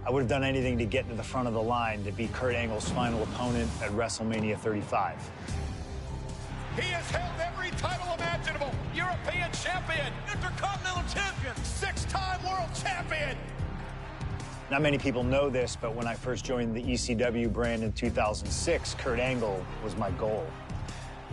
I would have done anything to get to the front of the line to beat Kurt Angle's final opponent at WrestleMania 35. He has held every title imaginable. European champion, Intercontinental champion, 6-time world champion. Not many people know this, but when I first joined the ECW brand in 2006, Kurt Angle was my goal.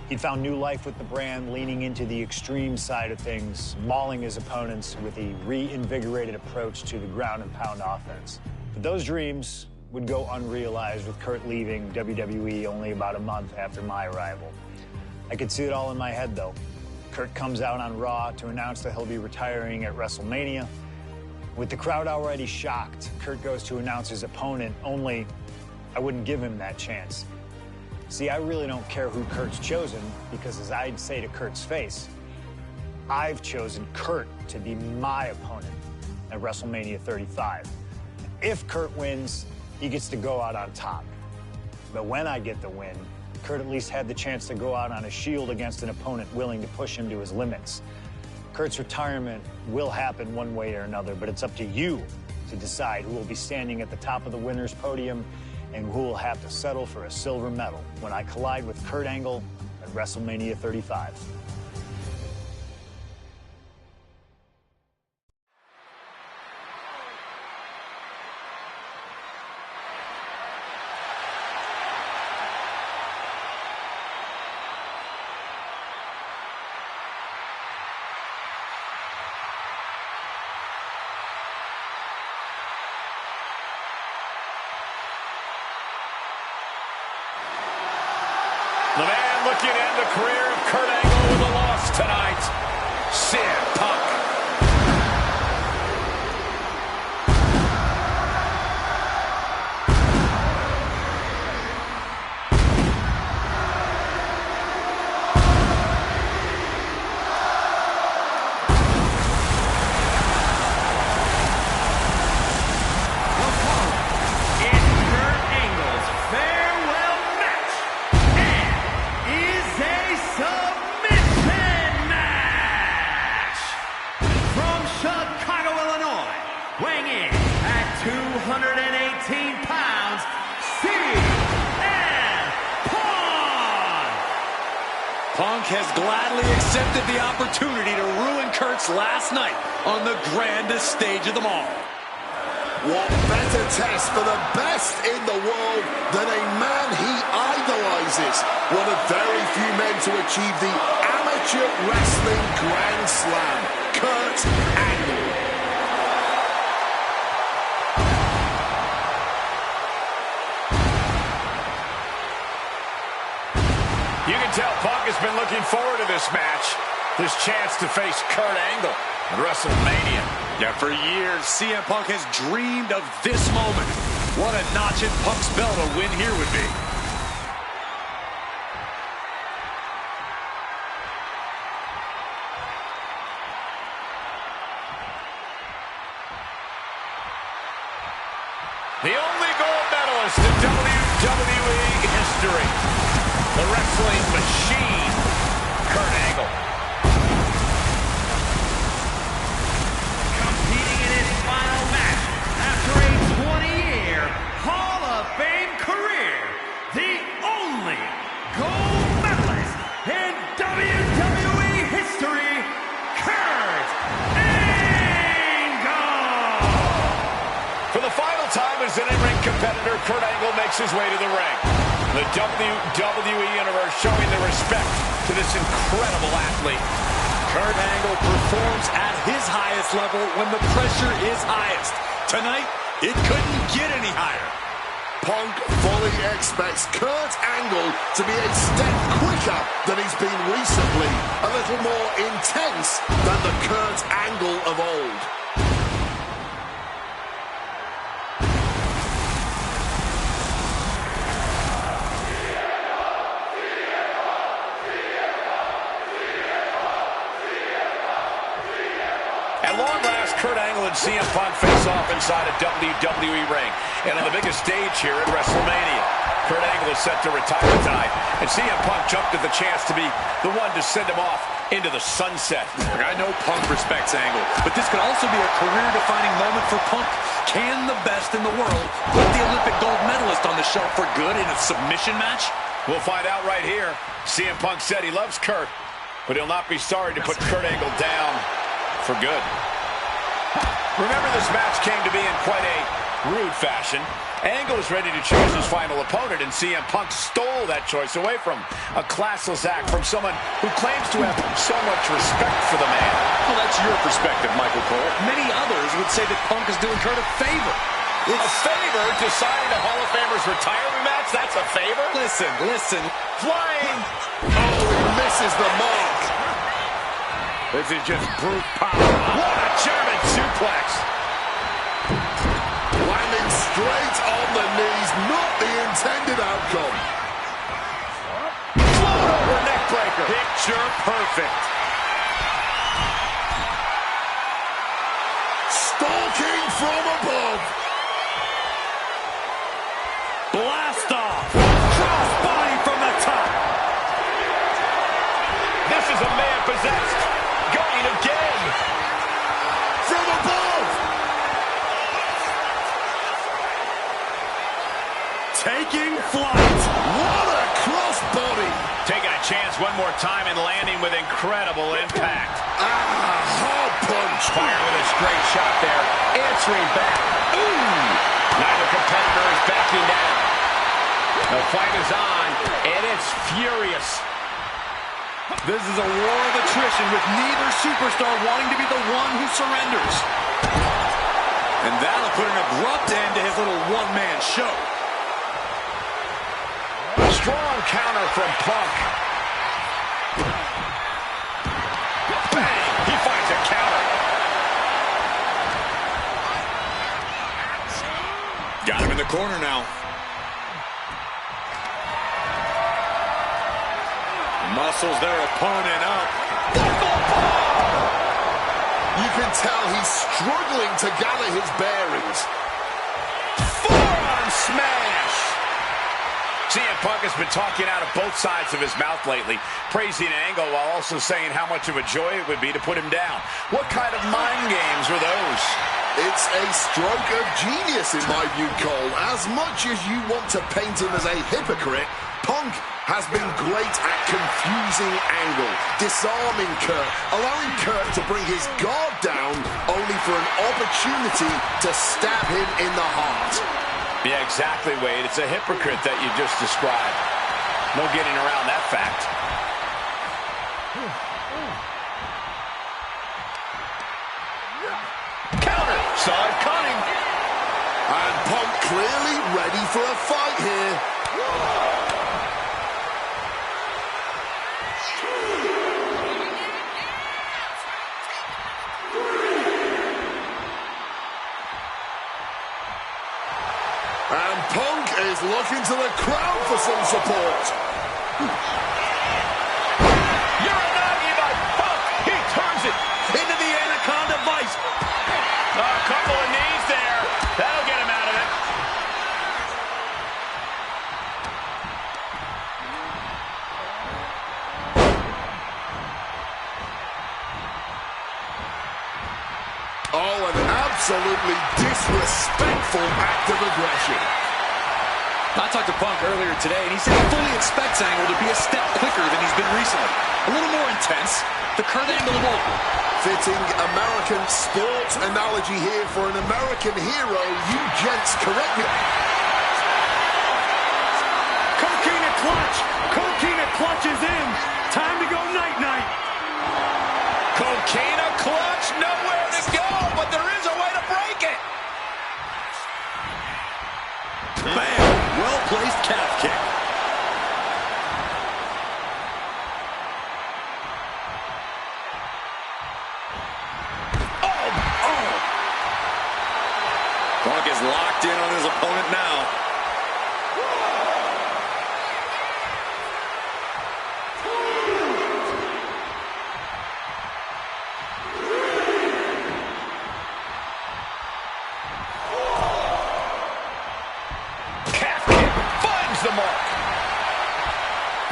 He'd found new life with the brand, leaning into the extreme side of things, mauling his opponents with a reinvigorated approach to the ground and pound offense. But those dreams would go unrealized with Kurt leaving WWE only about a month after my arrival. I could see it all in my head, though. Kurt comes out on Raw to announce that he'll be retiring at WrestleMania. With the crowd already shocked, Kurt goes to announce his opponent, only I wouldn't give him that chance. See, I really don't care who Kurt's chosen, because as I'd say to Kurt's face, I've chosen Kurt to be my opponent at WrestleMania 35. If Kurt wins, he gets to go out on top. But when I get the win, Kurt at least had the chance to go out on a shield against an opponent willing to push him to his limits. Kurt's retirement will happen one way or another, but it's up to you to decide who will be standing at the top of the winner's podium and who will have to settle for a silver medal when I collide with Kurt Angle at WrestleMania 35. The man looking to end the career of Kurt Angle with a loss tonight, CM Punk. Weighing in at 218 pounds, CM Punk! Punk has gladly accepted the opportunity to ruin Kurt's last night on the grandest stage of them all. What better test for the best in the world than a man he idolizes? One of very few men to achieve the amateur wrestling Grand Slam, Kurt Angle. You can tell Punk has been looking forward to this match. His chance to face Kurt Angle at WrestleMania. Yeah, for years, CM Punk has dreamed of this moment. What a notch in Punk's belt a win here would be. The only gold medalist in WWE history. The wrestling machine, Kurt Angle. Competing in his final match after a 20-year Hall of Fame career, the only gold medalist in WWE history, Kurt Angle! For the final time as an in-ring competitor, Kurt Angle makes his way to the ring. The WWE Universe showing their respect to this incredible athlete. Kurt Angle performs at his highest level when the pressure is highest. Tonight, it couldn't get any higher. Punk fully expects Kurt Angle to be a step quicker than he's been recently, a little more intense than the Kurt Angle of old. At long last, Kurt Angle and CM Punk face off inside a WWE ring and on the biggest stage here at WrestleMania. Kurt Angle is set to retire tonight, and CM Punk jumped at the chance to be the one to send him off into the sunset. I know Punk respects Angle, but this could also be a career-defining moment for Punk. Can the best in the world put the Olympic gold medalist on the shelf for good in a submission match? We'll find out right here. CM Punk said he loves Kurt, but he'll not be sorry to put Kurt Angle down for good. Remember, this match came to be in quite a rude fashion. Angle was ready to choose his final opponent, and CM Punk stole that choice away from him. A classless act from someone who claims to have so much respect for the man. Well, that's your perspective, Michael Cole. Many others would say that Punk is doing Kurt a favor. A favor? Deciding a Hall of Famer's retirement match? That's a favor? Listen. Flying! Oh, he misses the mark. This is just brute power. What a German suplex! Landing straight on the knees, not the intended outcome. Float over neck breaker. Picture perfect. Stalking from above. Blast off. Cross body from the top. This is a man possessed. Going again. From above. Taking flight. What a cross body. Taking a chance one more time and landing with incredible impact. Hard punch. Fire with a straight shot there. Answering back. Ooh! Neither competitor is backing down. The fight is on, and it's furious. This is a war of attrition with neither superstar wanting to be the one who surrenders. And that'll put an abrupt end to his little one-man show. Strong counter from Punk. Bang! He finds a counter. Got him in the corner now. Muscles their opponent up. You can tell he's struggling to gather his bearings. Forearm smash! CM Punk has been talking out of both sides of his mouth lately, praising Angle while also saying how much of a joy it would be to put him down. What kind of mind games were those? It's a stroke of genius in my view, Cole. As much as you want to paint him as a hypocrite, Punk has been great at confusing Angle, disarming Kurt, allowing Kurt to bring his guard down only for an opportunity to stab him in the heart. Yeah, exactly, Wade. It's a hypocrite that you just described. No getting around that fact. Counter! Saw it coming. And Punk clearly ready for a fight here. And Punk is looking to the crowd for some support. Uranagi by Punk. He turns it into the Anaconda Vice. A couple of knees there. That'll get him out of it. Oh, an absolutely disrespectful act of aggression. I talked to Punk earlier today, and he said he fully expects Angle to be a step quicker than he's been recently. A little more intense. The Kurt Angle of old. Fitting American sports analogy here for an American hero. You gents correct me. Coquina clutch. Coquina clutch is in. Time to go night-night. Coquina clutch. Nowhere to go, but there is a way to break it. Bam! Well-placed calf kick. Punk is locked in on his opponent now. Calf kick finds the mark.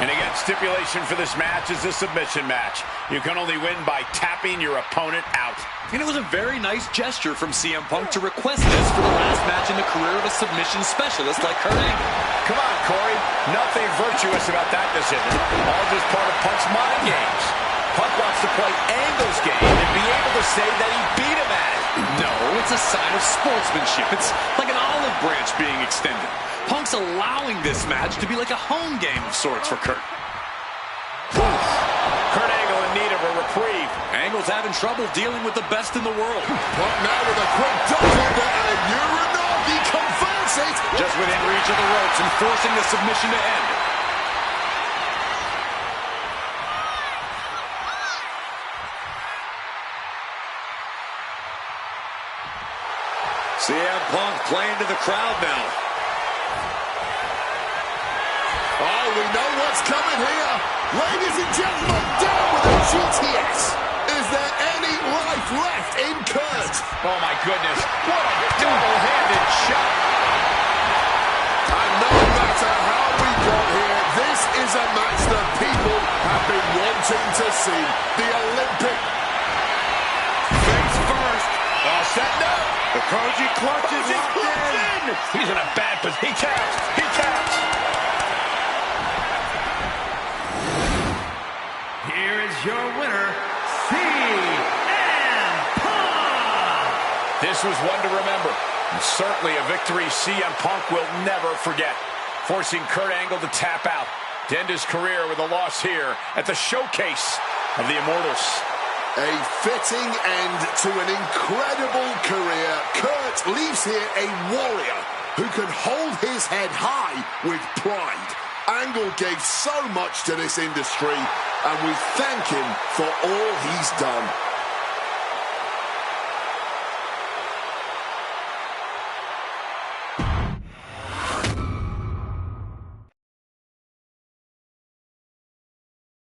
And again, stipulation for this match is a submission match. You can only win by tapping your opponent out. And it was a very nice gesture from CM Punk to request this for the last match in the career of a submission specialist like Kurt Angle. Come on, Corey. Nothing virtuous about that decision. All just part of Punk's mind games. Punk wants to play Angle's game and be able to say that he beat him at it. No, it's a sign of sportsmanship. It's like an olive branch being extended. Punk's allowing this match to be like a home game of sorts for Kurt. Kurt Angle in need of a reprieve. Angle's having trouble dealing with the best in the world. Punk now with a quick duck under and Uranagi converts it. Just within reach of the ropes and forcing the submission to end. CM Punk playing to the crowd now. Oh, we know what's coming here. Ladies and gentlemen, down with the GTS. Is there any life left in Kurt? Oh, my goodness. What a double-handed shot. And no matter how we got here, this is a match that people have been wanting to see. The Olympic. Face first. All set now. The Koji clutch is locked in. He's in a bad position. He taps. He taps. Here is your winner, CM Punk. This was one to remember. And certainly a victory CM Punk will never forget. Forcing Kurt Angle to tap out to end his career with a loss here at the Showcase of the Immortals. A fitting end to an incredible career. Kurt leaves here a warrior who can hold his head high with pride. Angle gave so much to this industry, and we thank him for all he's done.